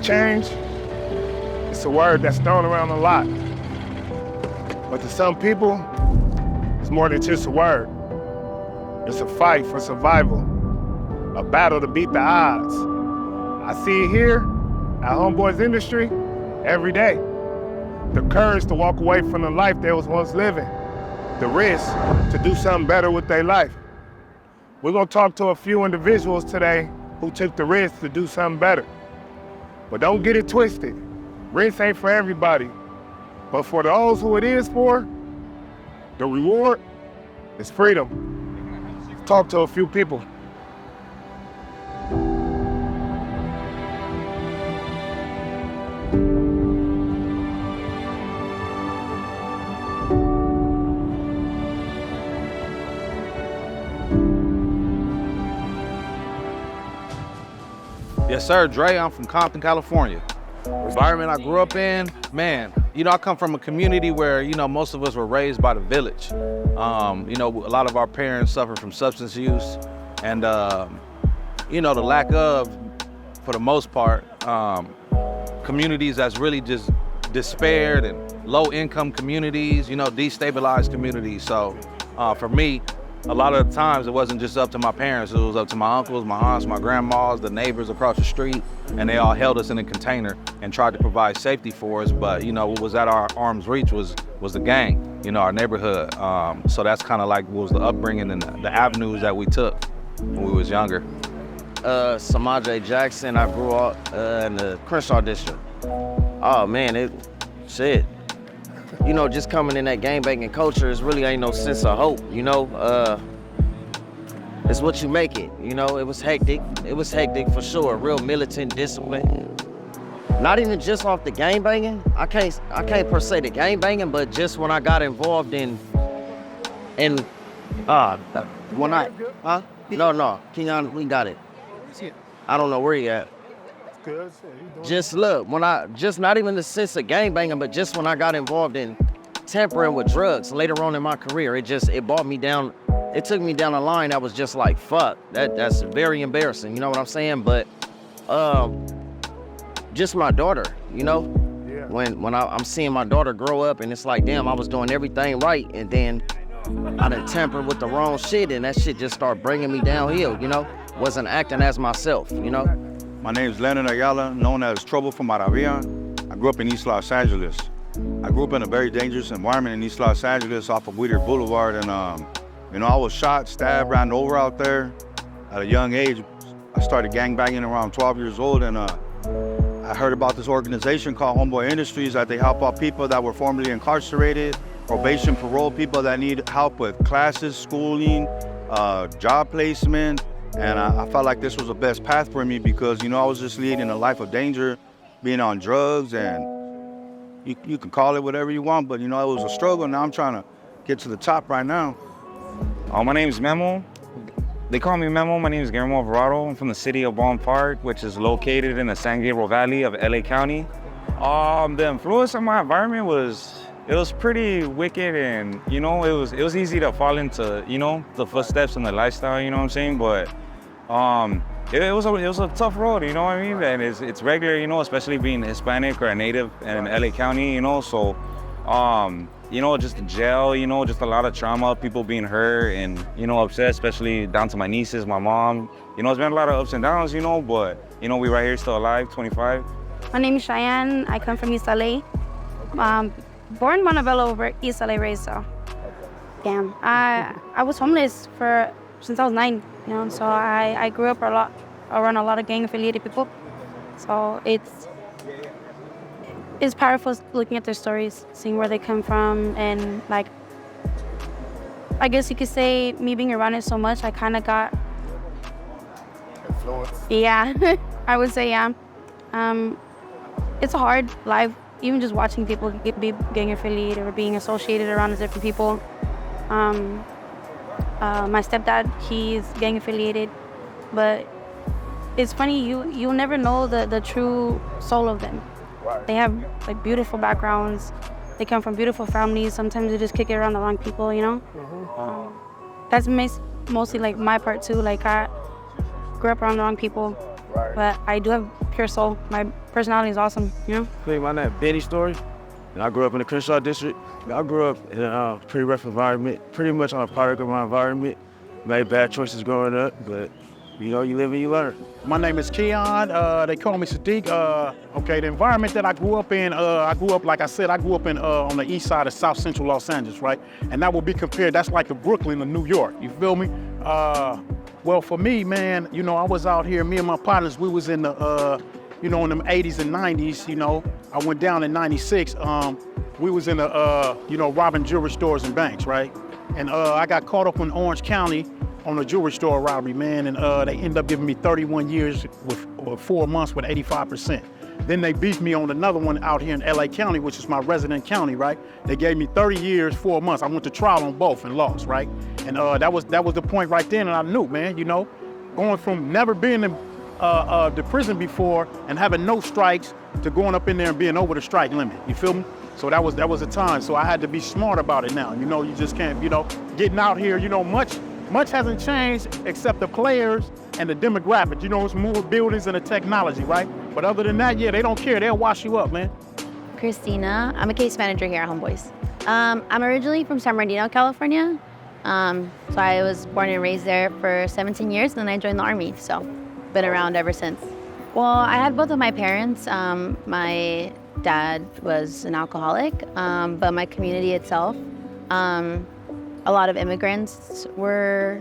change, it's a word that's thrown around a lot. But to some people, it's more than just a word. It's a fight for survival, a battle to beat the odds. I see it here at Homeboy Industries every day. The courage to walk away from the life they was once living. The risk to do something better with their life. We're gonna talk to a few individuals today who took the risk to do something better. But don't get it twisted. Risk ain't for everybody. But for those who it is for, the reward is freedom. Talk to a few people. Yes, sir. Dre, I'm from Compton, California. Environment I grew up in, man, I come from a community where, most of us were raised by the village. A lot of our parents suffered from substance use and, the lack of, for the most part, communities that's really just despaired and low-income communities, destabilized communities. So for me, a lot of the times it wasn't just up to my parents, it was up to my uncles, my aunts, my grandmas, the neighbors across the street, and they all held us in a container and tried to provide safety for us. But what was at our arm's reach was the gang, our neighborhood. So that's kind of like what was the upbringing and the avenues that we took when we was younger. Samaje Jackson, I grew up in the Crenshaw district. Oh man, just coming in that gangbanging culture, it really ain't no sense of hope, It's what you make it, It was hectic. It was hectic for sure. Real militant discipline. Not even just off the gangbanging. I can't per se the gangbanging, but just when I got involved No, Kenyon, we got it. I don't know where he at. Just look, not even the sense of gangbanging, but just when I got involved in tampering with drugs later on in my career, it brought me down, it took me down a line that was just like, fuck, that's very embarrassing, you know what I'm saying? But just my daughter, when I'm seeing my daughter grow up and it's like, damn, I was doing everything right, and then I done tampered with the wrong shit, and that shit just started bringing me downhill, Wasn't acting as myself, My name is Leonard Ayala, known as Trouble from Maravilla. I grew up in East Los Angeles. I grew up in a very dangerous environment in East Los Angeles off of Whittier Boulevard, and I was shot, stabbed, ran over out there at a young age. I started gangbanging around 12 years old, and I heard about this organization called Homeboy Industies that they help out people that were formerly incarcerated, probation, parole, people that need help with classes, schooling, job placement. And I felt like this was the best path for me because, I was just leading a life of danger, being on drugs, and you can call it whatever you want, but, it was a struggle. Now I'm trying to get to the top right now. My name is Memo. They call me Memo. My name is Guillermo Alvarado. I'm from the city of Baldwin Park, which is located in the San Gabriel Valley of LA County. The influence of my environment was pretty wicked, and, it was easy to fall into, the footsteps and the lifestyle, you know what I'm saying? But it was a tough road, you know what I mean? And it's regular, especially being Hispanic or a native in LA County, so, just the jail, just a lot of trauma, people being hurt and, upset, especially down to my nieces, my mom. It's been a lot of ups and downs, but, we right here still alive, 25. My name is Cheyenne. I come from East LA. Born Montebello, over East LA, raised, so. Damn. I was homeless since I was 9, so I grew up around a lot of gang-affiliated people. So it's powerful looking at their stories, seeing where they come from, and I guess you could say me being around it so much, I kind of got Influence. Yeah, I would say yeah. It's a hard life, even just watching people be gang affiliated or being associated around with different people. My stepdad, he's gang affiliated, but it's funny, you'll never know the true soul of them. Right. They have beautiful backgrounds. They come from beautiful families. Sometimes they just kick it around the wrong people, That's mostly my part too. I grew up around the wrong people. but I do have pure soul. My personality is awesome, you know? Hey, my name is Benny Story, and I grew up in the Crenshaw district. I grew up in a pretty rough environment, pretty much on a product of my environment. Made bad choices growing up, but you know, you live and you learn. My name is Keon. They call me Sadiq. Okay, the environment that I grew up in, like I said, I grew up in on the east side of South Central Los Angeles, right? And that would be compared, that's like the Brooklyn of New York, you feel me? Well, for me, man, you know, I was out here, me and my partners, we was in the, you know, in them 80s and 90s, you know. I went down in 96. We was in the, you know, robbing jewelry stores and banks, right? And I got caught up in Orange County on a jewelry store robbery, man, and they ended up giving me 31 years with 4 months with 85%. Then they beat me on another one out here in LA County, which is my resident county, right? They gave me 30 years, 4 months. I went to trial on both and lost, right? And that was the point right then, and I knew, man, you know, going from never being in the prison before and having no strikes to going up in there and being over the strike limit, you feel me? So that was a time, so I had to be smart about it now. You know, you just can't, you know, getting out here, you know, much hasn't changed except the players and the demographic. You know, it's more buildings and the technology, right? But other than that, yeah, they don't care. They'll wash you up, man. Christina, I'm a case manager here at Homeboys. I'm originally from San Bernardino, California. So I was born and raised there for 17 years, and then I joined the Army, so been around ever since. Well, I had both of my parents. My dad was an alcoholic, but my community itself, a lot of immigrants were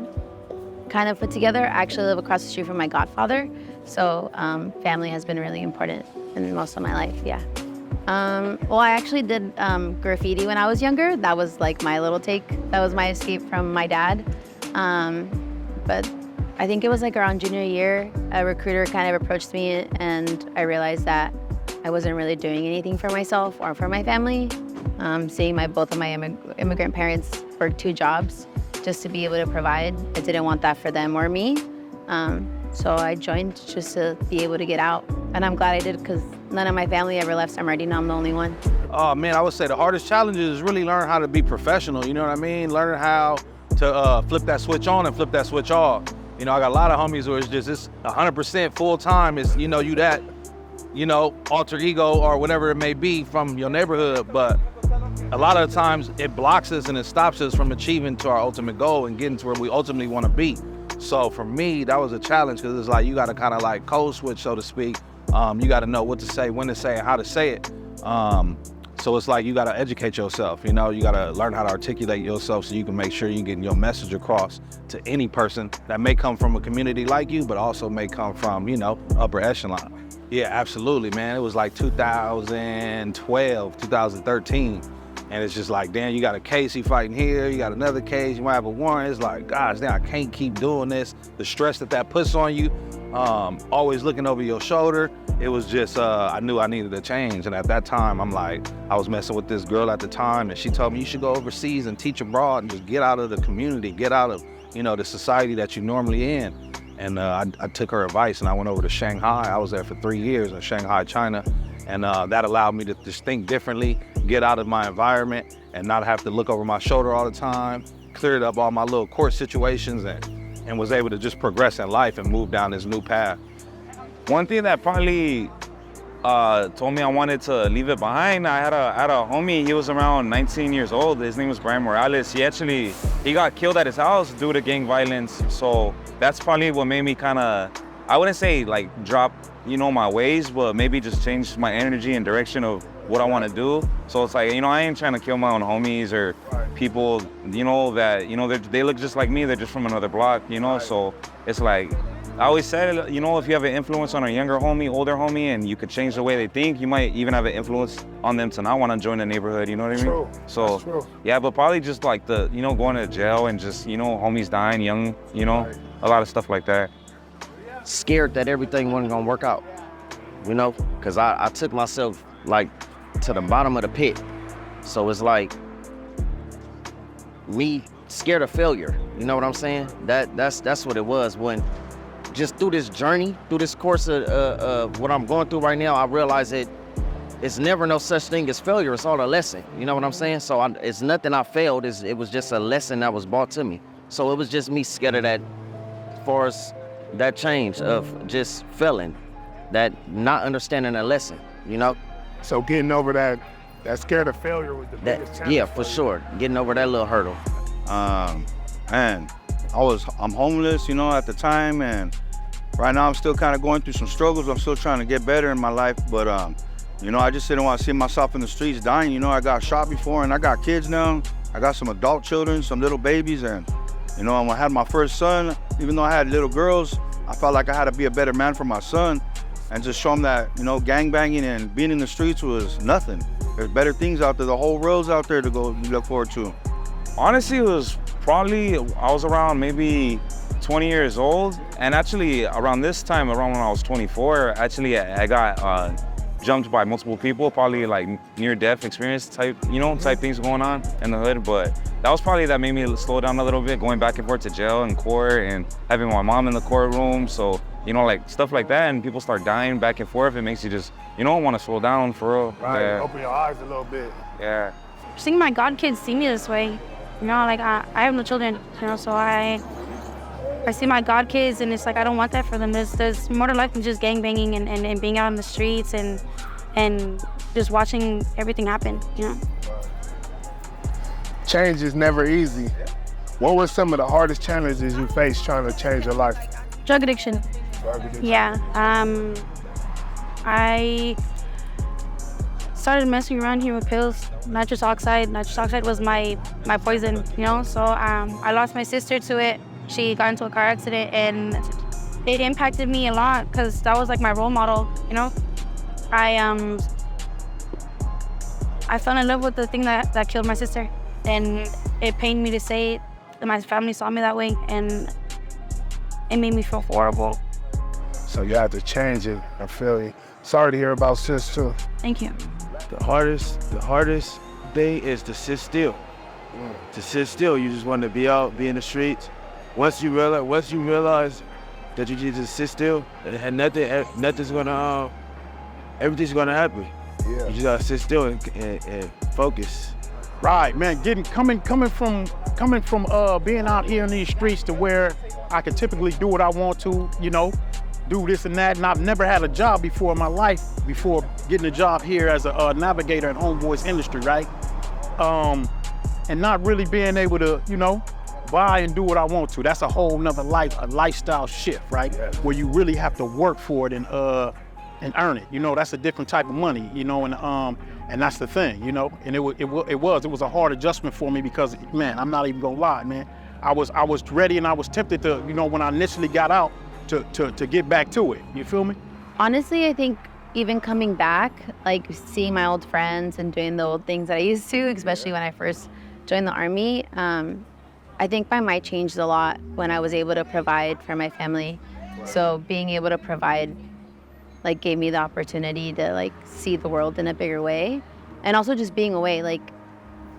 kind of put together. I actually live across the street from my godfather, so family has been really important in most of my life, yeah. Well, I actually did graffiti when I was younger. That was like my little take. That was my escape from my dad. But I think it was like around junior year, a recruiter kind of approached me, and I realized that I wasn't really doing anything for myself or for my family. Seeing both of my immigrant parents work 2 jobs just to be able to provide. I didn't want that for them or me. So I joined just to be able to get out. And I'm glad I did, because none of my family ever left San Bernardino. I'm the only one. Oh man, I would say the hardest challenge is really learn how to be professional, you know what I mean? Learning how to flip that switch on and flip that switch off. You know, I got a lot of homies where it's 100% full time. Is, you know, you that, you know, alter ego or whatever it may be from your neighborhood, but a lot of the times it blocks us and it stops us from achieving to our ultimate goal and getting to where we ultimately want to be. So for me, that was a challenge, because it's like you got to kind of like code switch, so to speak. You got to know what to say, when to say it, how to say it. So it's like you got to educate yourself, you know, you got to learn how to articulate yourself so you can make sure you're getting your message across to any person that may come from a community like you, but also may come from, you know, upper echelon. Yeah, absolutely, man. It was like 2012, 2013. And it's just like, damn, you got a case you fighting here, you got another case, you might have a warrant. It's like, gosh, damn, I can't keep doing this. The stress that puts on you, always looking over your shoulder. It was just, I knew I needed a change. And at that time, I'm like, I was messing with this girl at the time, and she told me you should go overseas and teach abroad and just get out of the community, get out of, you know, the society that you're normally in. And I took her advice, and I went over to Shanghai. I was there for 3 years in Shanghai, China. And that allowed me to just think differently, get out of my environment, and not have to look over my shoulder all the time, cleared up all my little court situations, and was able to just progress in life and move down this new path. One thing that probably told me I wanted to leave it behind, I had a homie, he was around 19 years old. His name was Brian Morales. He got killed at his house due to gang violence. So that's probably what made me kind of, I wouldn't say like drop, you know, my ways, but maybe just change my energy and direction of what I want to do. So it's like, you know, I ain't trying to kill my own homies or people, you know, that, you know, they look just like me. They're just from another block, you know? So it's like, I always said, you know, if you have an influence on a younger homie, older homie, and you could change the way they think, you might even have an influence on them to not want to join the neighborhood, you know what I mean? True. So, That's true. Yeah, but probably just like the, you know, going to jail and just, you know, homies dying young, you know, a lot of stuff like that. Scared that everything wasn't gonna work out, you know, because I took myself like to the bottom of the pit. So it's like me scared of failure, you know what I'm saying? That's what it was. When just through this journey, through this course of what I'm going through right now, I realized that it's never no such thing as failure. It's all a lesson, you know what I'm saying? So it's nothing I failed, it was just a lesson that was brought to me. So it was just me scared of that as far as that change of just feeling, that not understanding a lesson, you know? So getting over that scared of failure was the biggest challenge. Yeah, for sure. Getting over that little hurdle. Man, I'm homeless, you know, at the time, and right now I'm still kind of going through some struggles. I'm still trying to get better in my life, but you know, I just didn't want to see myself in the streets dying. You know, I got shot before, and I got kids now. I got some adult children, some little babies, and you know, when I had my first son, even though I had little girls, I felt like I had to be a better man for my son and just show him that, you know, gangbanging and being in the streets was nothing. There's better things out there. The whole world's out there to go look forward to. Honestly, it was probably, I was around maybe 20 years old. And actually around this time, around when I was 24, actually I got jumped by multiple people, probably like near-death experience type things going on in the hood. But that was probably that made me slow down a little bit, going back and forth to jail and court and having my mom in the courtroom. So, you know, like stuff like that, and people start dying back and forth. It makes you just, you know, want to slow down for real. Right, Yeah. open your eyes a little bit. Yeah. Seeing my godkids see me this way, you know, like I have no children, you know, so I see my godkids, and it's like I don't want that for them. There's more to life than just gangbanging and being out in the streets and just watching everything happen, you know. Change is never easy. What were some of the hardest challenges you faced trying to change your life? Drug addiction. Yeah. I started messing around here with pills, nitrous oxide. Nitrous oxide was my poison, you know. So I lost my sister to it. She got into a car accident, and it impacted me a lot because that was like my role model, you know. I fell in love with the thing that killed my sister, and it pained me to say it. And my family saw me that way, and it made me feel horrible. So you had to change it. I feel you. Sorry to hear about sis too. Thank you. The hardest thing is to sit still. To sit still, you just want to be out, be in the streets. Once you realize that you need to sit still, and nothing's gonna, everything's gonna happen. Yeah. You just gotta sit still and focus. Right, man. Coming from being out here in these streets to where I can typically do what I want to, you know, do this and that. And I've never had a job before in my life before getting a job here as a navigator at Homeboy Industries, right? And not really being able to, you know, buy and do what I want to. That's a whole nother lifestyle shift, right? Yeah. Where you really have to work for it and earn it. You know, that's a different type of money, you know, and that's the thing, you know. And it was a hard adjustment for me because, man, I'm not even gonna lie, man. I was ready and I was tempted to, you know, when I initially got out to get back to it. You feel me? Honestly, I think even coming back, like seeing my old friends and doing the old things that I used to, especially when I first joined the Army, I think my mind changed a lot when I was able to provide for my family. So being able to provide like gave me the opportunity to like see the world in a bigger way. And also just being away, like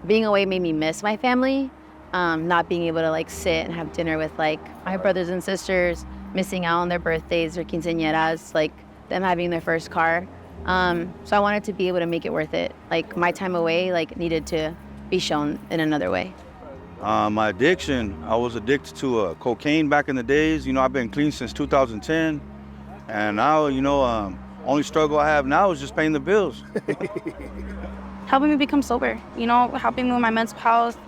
being away made me miss my family. Not being able to like sit and have dinner with like my brothers and sisters, missing out on their birthdays or quinceañeras, like them having their first car. So I wanted to be able to make it worth it. Like my time away like needed to be shown in another way. My addiction, I was addicted to cocaine back in the days. You know, I've been clean since 2010. And now, you know, only struggle I have now is just paying the bills. Helping me become sober, you know, helping me with my mental health.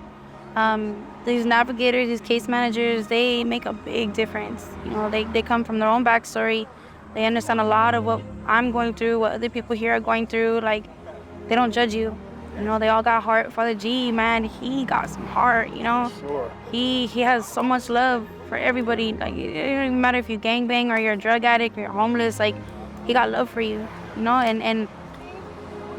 These navigators, these case managers, they make a big difference. You know, they come from their own backstory. They understand a lot of what I'm going through, what other people here are going through. Like, they don't judge you. You know, they all got heart. Father G, man, he got some heart, you know. Sure. He has so much love for everybody. Like, it don't even matter if you gangbang or you're a drug addict or you're homeless. Like, he got love for you, you know, and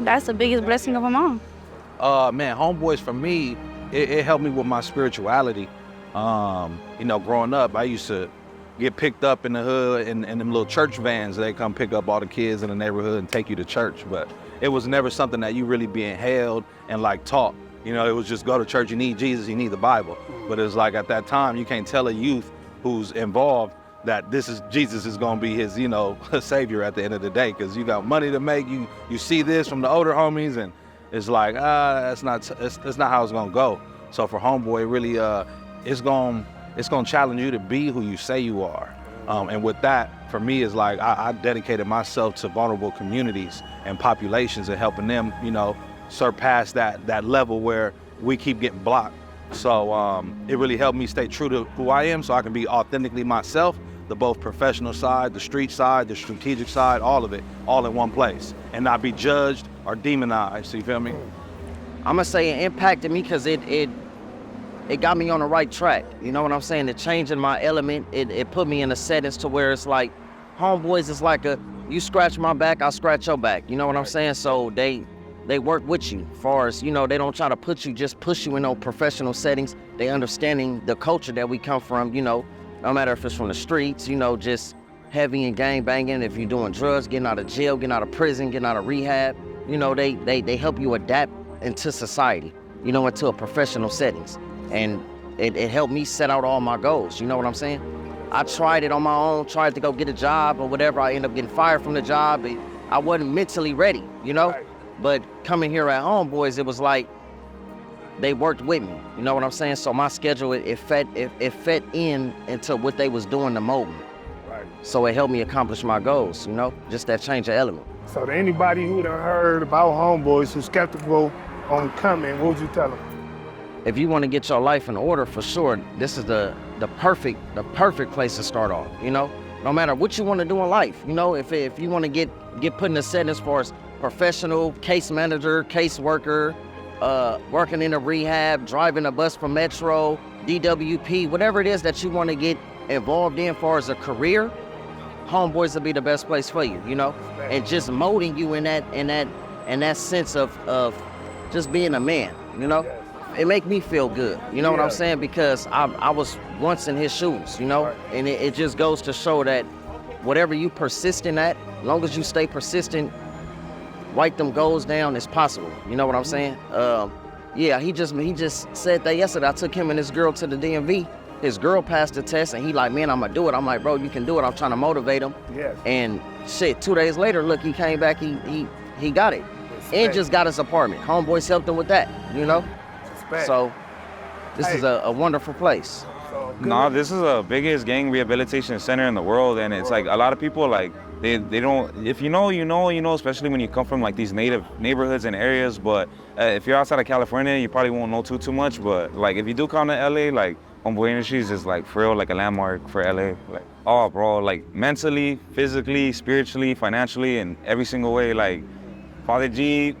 that's the biggest blessing of them all. Man, Homeboys for me, it helped me with my spirituality. You know, growing up, I used to get picked up in the hood in them little church vans. They come pick up all the kids in the neighborhood and take you to church. But it was never something that you really being held and like taught. You know, it was just go to church, you need Jesus, you need the Bible. But it's like at that time, you can't tell a youth who's involved that Jesus is gonna be his, you know, savior at the end of the day, because you got money to make. You see this from the older homies, and it's like, that's not how it's gonna go. So for Homeboy, really, it's gonna challenge you to be who you say you are. And with that, for me, is like I dedicated myself to vulnerable communities and populations and helping them, you know, surpass that level where we keep getting blocked. So it really helped me stay true to who I am so I can be authentically myself, the both professional side, the street side, the strategic side, all of it, all in one place, and not be judged or demonized, you feel me? I'm gonna say it impacted me because it got me on the right track. You know what I'm saying? It changing my element. It put me in a settings to where it's like, Homeboys is like you scratch my back, I'll scratch your back. You know what I'm saying? So they work with you. As far as, you know, they don't try to push you in no professional settings. They understanding the culture that we come from, you know, no matter if it's from the streets, you know, just heavy and gang banging, if you're doing drugs, getting out of jail, getting out of prison, getting out of rehab, you know, they help you adapt into society, you know, into a professional settings. And it helped me set out all my goals, you know what I'm saying? I tried it on my own, tried to go get a job or whatever. I ended up getting fired from the job. I wasn't mentally ready, you know? But coming here at Homeboys, it was like, they worked with me, you know what I'm saying? So my schedule, it fit in into what they was doing to mold me. Right. So it helped me accomplish my goals, you know? Just that change of element. So to anybody who done heard about Homeboys who's skeptical on coming, what would you tell them? If you want to get your life in order, for sure, this is the perfect place to start off, you know? No matter what you want to do in life, you know, if you want to get put in a setting as far as professional, case manager, case worker, working in a rehab, driving a bus for Metro, DWP, whatever it is that you want to get involved in as far as a career, Homeboys will be the best place for you, you know? And just molding you in that sense of just being a man, you know? It make me feel good, you know what I'm saying? Because I was once in his shoes, you know? And it just goes to show that whatever you persistent at, as long as you stay persistent, write them goals down, it's possible. You know what I'm saying? Yeah, he just said that yesterday. I took him and his girl to the DMV. His girl passed the test and he like, man, I'm gonna do it. I'm like, bro, you can do it. I'm trying to motivate him. Yes. And shit, 2 days later, look, he came back, he got it. And just got his apartment. Homeboys helped him with that, you know? So this is a wonderful place. Nah, this is the biggest gang rehabilitation center in the world, and it's like a lot of people like they don't. If you know, especially when you come from like these native neighborhoods and areas. But if you're outside of California, you probably won't know too much. But like if you do come to LA, like Homeboy Industries is like for real like a landmark for LA. Like bro, like mentally, physically, spiritually, financially, and every single way. Like Father G,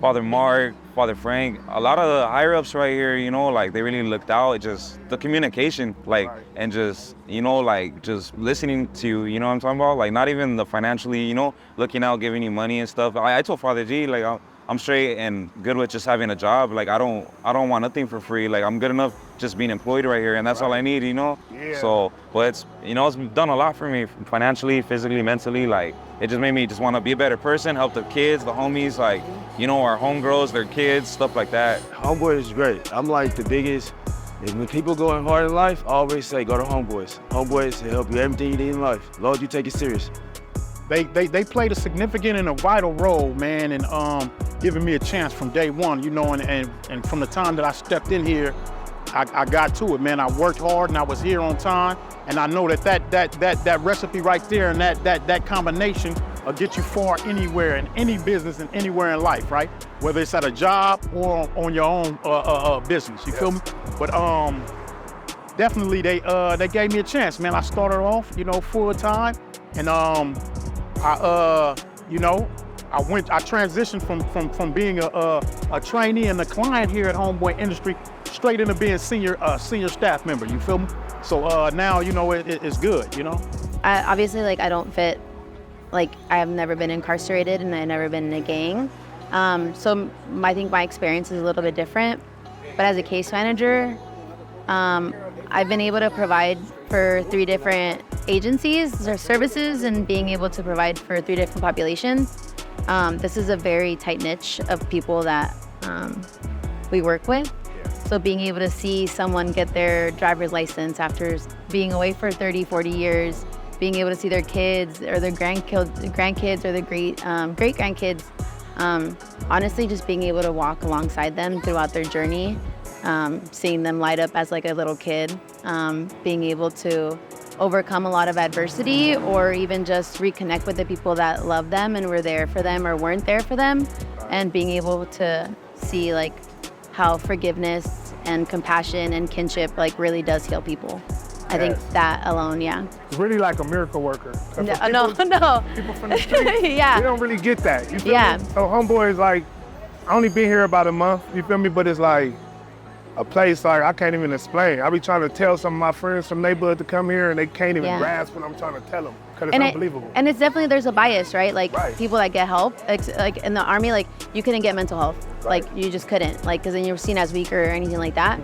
Father Mark, Father Frank, a lot of the higher ups right here, you know, like they really looked out. It just the communication, like, and just, you know, like just listening to you, you know what I'm talking about? Like not even the financially, you know, looking out, giving you money and stuff. I told Father G, like I'm straight and good with just having a job. Like I don't want nothing for free. Like I'm good enough just being employed right here, and that's all I need, you know? Yeah. So, but it's, you know, it's done a lot for me financially, physically, mentally. Like it just made me just want to be a better person, help the kids, the homies, like, you know, our homegirls, their kids, stuff like that. Homeboy is great. I'm like the biggest, when people going hard in life, I always say go to Homeboys. Homeboys will help you everything you need in life, as long as you take it serious. They played a significant and a vital role, man, in giving me a chance from day one, you know, and from the time that I stepped in here, I got to it, man. I worked hard and I was here on time, and I know that recipe right there and that combination will get you far anywhere in any business and anywhere in life, right? Whether it's at a job or on your own business, you feel me? But definitely they gave me a chance, man. I started off, you know, full time, and I transitioned from being a trainee and a client here at Homeboy Industry straight into being senior staff member, you feel me? So now, you know, it's good, you know? Obviously, like, I don't fit, like, I have never been incarcerated and I've never been in a gang. So I think my experience is a little bit different. But as a case manager, I've been able to provide for 3 different agencies or services and being able to provide for 3 different populations. This is a very tight niche of people that we work with. So being able to see someone get their driver's license after being away for 30, 40 years, being able to see their kids or their grandkids or their great-grandkids, honestly, just being able to walk alongside them throughout their journey, seeing them light up as like a little kid, being able to overcome a lot of adversity, or even just reconnect with the people that love them and were there for them or weren't there for them, and being able to see like how forgiveness and compassion and kinship like really does heal people. I think that alone, yeah. It's really like a miracle worker. No. People from the street, Yeah. they don't really get that. You feel Yeah. me? So Homeboy is like, I only been here about a month, you feel me? But it's like a place like I can't even explain. I be trying to tell some of my friends from neighborhood to come here and they can't even grasp what I'm trying to tell them because it's unbelievable. And it's definitely, there's a bias, right? Like Right. people that get help, like in the Army, like you couldn't get mental health. Right. Like you just couldn't, like, cause then you're seen as weaker or anything like that.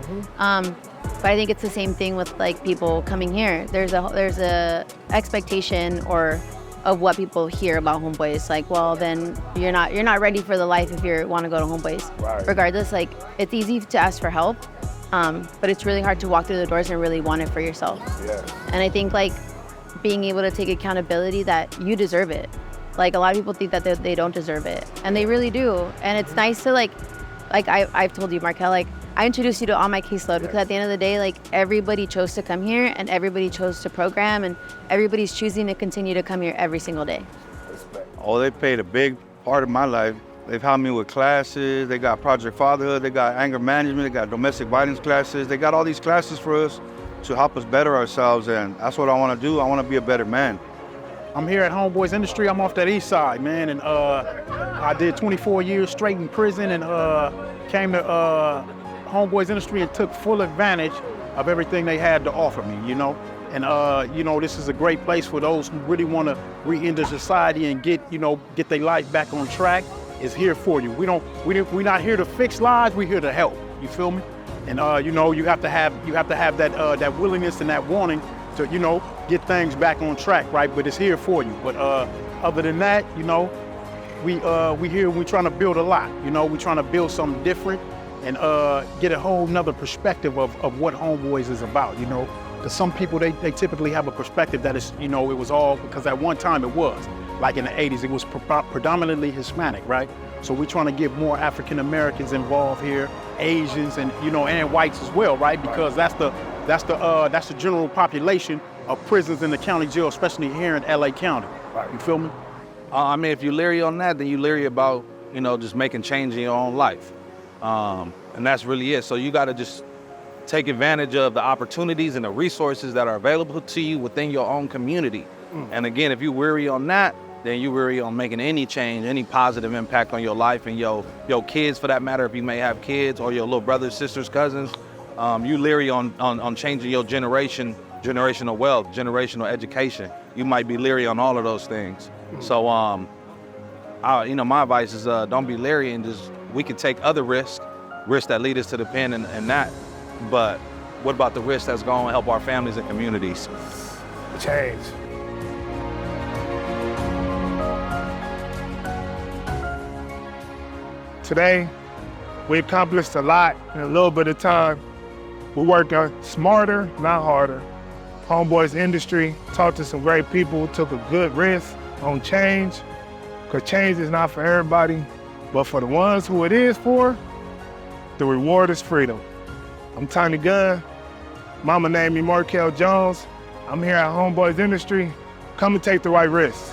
But I think it's the same thing with like people coming here. There's a expectation or of what people hear about Homeboys. Like, well, then you're not ready for the life if you want to go to Homeboys. Right. Regardless, like it's easy to ask for help, but it's really hard to walk through the doors and really want it for yourself. Yeah. And I think like being able to take accountability that you deserve it. Like a lot of people think that they don't deserve it, and they really do. And it's nice to like I've told you, Markel, like I introduced you to all my caseload because at the end of the day, like everybody chose to come here and everybody chose to program and everybody's choosing to continue to come here every single day. Oh, they played a big part of my life. They've helped me with classes. They got Project Fatherhood. They got anger management. They got domestic violence classes. They got all these classes for us to help us better ourselves, and that's what I want to do. I want to be a better man. I'm here at Homeboy Industries. I'm off that east side, man, and I did 24 years straight in prison and came to Homeboy Industries and took full advantage of everything they had to offer me, you know. And this is a great place for those who really want to re-enter society and get their life back on track. It's here for you. We're not here to fix lives. We're here to help. You feel me? And you have to have that willingness and that wanting to get things back on track, right? But it's here for you. But other than that, we here and we're trying to build a lot. We're trying to build something different and get a whole nother perspective of what Homeboys is about. Because some people they typically have a perspective that is it was all because at one time it was like in the 80s it was predominantly Hispanic, right? So we're trying to get more African Americans involved here, Asians and and whites as well, right? Because that's the general population of prisons in the county jail, especially here in LA County. Right. You feel me? I mean, if you're leery on that, then you're leery about just making change in your own life, and that's really it. So you got to just take advantage of the opportunities and the resources that are available to you within your own community. And again, if you're weary on that, then you're weary on making any change, any positive impact on your life and your kids, for that matter, if you may have kids, or your little brothers, sisters, cousins. You leery on changing your generational wealth, generational education. You might be leery on all of those things. So, my advice is don't be leery and we can take other risks that lead us to the pen and that. But what about the risks that's going to help our families and communities? Change. Today, we accomplished a lot in a little bit of time. We're working smarter, not harder. Homeboy's Industry talked to some great people, took a good risk on change, because change is not for everybody, but for the ones who it is for, the reward is freedom. I'm Tinygun. Mama named me Markel Jones. I'm here at Homeboy's Industry. Come and take the right risks.